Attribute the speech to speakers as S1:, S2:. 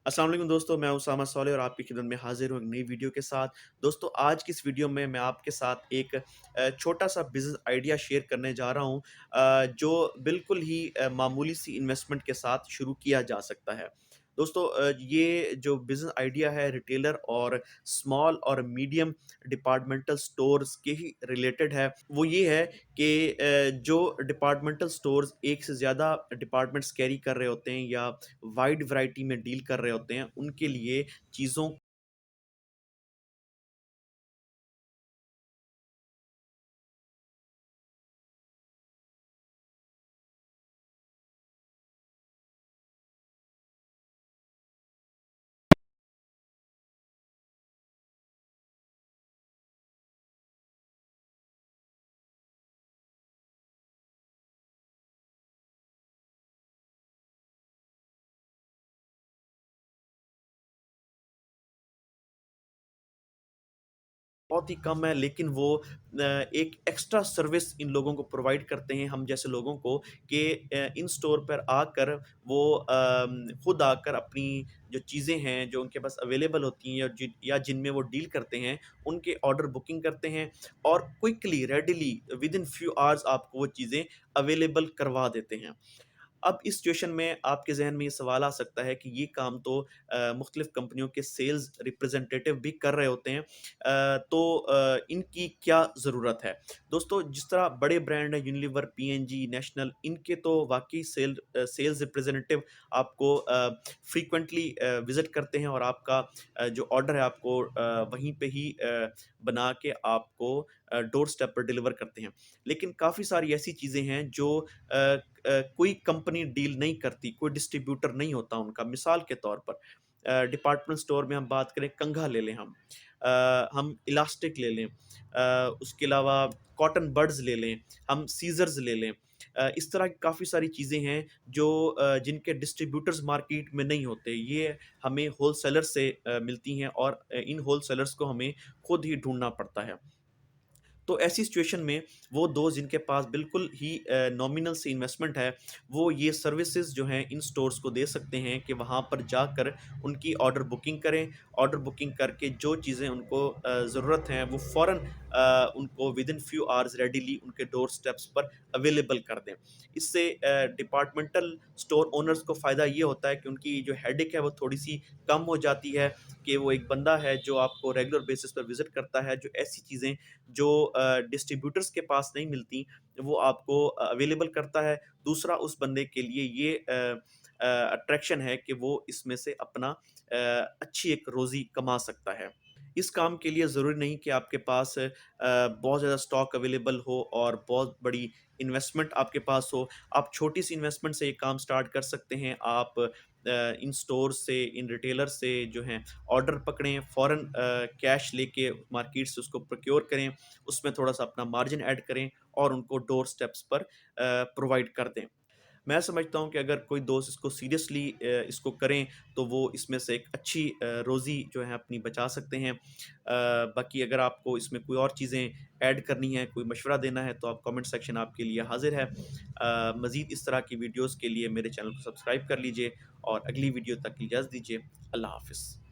S1: अस्सलाम वालेकुम दोस्तों, मैं उसामा सौले और आपकी खिदमत में हाज़िर हूँ एक नई वीडियो के साथ। दोस्तों, आज की इस वीडियो में मैं आपके साथ एक छोटा-सा बिज़नेस आइडिया शेयर करने जा रहा हूँ जो बिल्कुल ही मामूली सी इन्वेस्टमेंट के साथ शुरू किया जा सकता है। दोस्तों ये जो बिज़नेस आइडिया है रिटेलर और स्मॉल और मीडियम डिपार्टमेंटल स्टोर्स के ही रिलेटेड है। वो ये है कि जो डिपार्टमेंटल स्टोर्स एक से ज़्यादा डिपार्टमेंट्स कैरी कर रहे होते हैं या वाइड वैरायटी में डील कर रहे होते हैं, उनके लिए चीज़ों बहुत ही कम है, लेकिन वो एक एक्स्ट्रा सर्विस इन लोगों को प्रोवाइड करते हैं, हम जैसे लोगों को, कि इन स्टोर पर आकर वो खुद आकर अपनी जो चीज़ें हैं, जो उनके पास अवेलेबल होती हैं या जिनमें वो डील करते हैं, उनके ऑर्डर बुकिंग करते हैं और quickly, readily with in few hours आपको वो चीज़ें अवेलेबल करवा देते हैं। अब इस सिचुएशन में आपके ज़हन में ये सवाल आ सकता है कि ये काम तो मुख्तलिफ़ कंपनियों के सेल्स रिप्रेजेंटेटिव भी कर रहे होते हैं, तो इनकी क्या ज़रूरत है? दोस्तों, जिस तरह बड़े ब्रांड हैं यूनिलीवर, पीएनजी, नेशनल, इनके तो वाक़ई सेल्स रिप्रेजेंटेटिव आपको फ्रीक्वेंटली विज़िट करते हैं और आपका जो ऑर्डर है आपको वहीं पे ही बना के आपको डोर स्टेप पर डिलीवर करते हैं। लेकिन काफ़ी सारी ऐसी चीज़ें हैं जो कोई कंपनी डील नहीं करती, कोई डिस्ट्रीब्यूटर नहीं होता उनका। मिसाल के तौर पर डिपार्टमेंट स्टोर में हम बात करें, कंघा ले लें हम इलास्टिक ले लें, उसके अलावा कॉटन बड्स ले लें, हम सीज़र्स ले लें। इस तरह की काफ़ी सारी चीज़ें हैं जो जिनके डिस्ट्रीब्यूटर्स मार्केट में नहीं होते। ये हमें होलसेलर से मिलती हैं और इन होलसेलर्स को हमें खुद ही ढूँढना पड़ता है। तो ऐसी सिचुएशन में वो दोस्त जिनके पास बिल्कुल ही नॉमिनल सी इन्वेस्टमेंट है, वो ये सर्विसेज़ जो हैं इन स्टोर्स को दे सकते हैं कि वहाँ पर जाकर उनकी ऑर्डर बुकिंग करें। ऑर्डर बुकिंग करके जो चीज़ें उनको ज़रूरत हैं, वो फ़ौरन उनको विदिन फ्यू आवर्स रेडिली उनके डोर स्टेप्स पर अवेलेबल कर दें। इससे डिपार्टमेंटल स्टोर ओनर्स को फ़ायदा ये होता है कि उनकी जो हेडेक है, वो थोड़ी-सी कम हो जाती है, कि वो एक बंदा है जो आपको रेगुलर बेसिस पर विज़िट करता है, जो ऐसी चीज़ें जो डिस्ट्रीब्यूटर्स के पास नहीं मिलती, वो आपको अवेलेबल करता है। दूसरा, उस बंदे के लिए ये अट्रैक्शन है कि वो इसमें से अपना अच्छी एक रोज़ी कमा सकता है। इस काम के लिए ज़रूरी नहीं कि आपके पास बहुत ज़्यादा स्टॉक अवेलेबल हो और बहुत बड़ी इन्वेस्टमेंट आपके पास हो। आप छोटी-सी इन्वेस्टमेंट से ये काम स्टार्ट कर सकते हैं। आप इन स्टोर से, इन रिटेलर से जो हैं ऑर्डर पकड़ें, फ़ौरन कैश लेके मार्केट से उसको प्रोक्योर करें, उसमें थोड़ा-सा अपना मार्जिन ऐड करें और उनको डोर स्टेप्स पर प्रोवाइड कर दें। मैं समझता हूँ कि अगर कोई दोस्त इसको सीरियसली इसको करें, तो वो इसमें से एक अच्छी रोज़ी जो है अपनी बचा सकते हैं। बाकी अगर आपको इसमें कोई और चीज़ें ऐड करनी है, कोई मशवरा देना है, तो आप कमेंट सेक्शन आपके लिए हाज़िर है। मज़ीद इस तरह की वीडियोज़ के लिए मेरे चैनल को सब्सक्राइब कर लीजिए और अगली वीडियो तक की इजाज़त दीजिए। अल्लाह हाफ़िज़।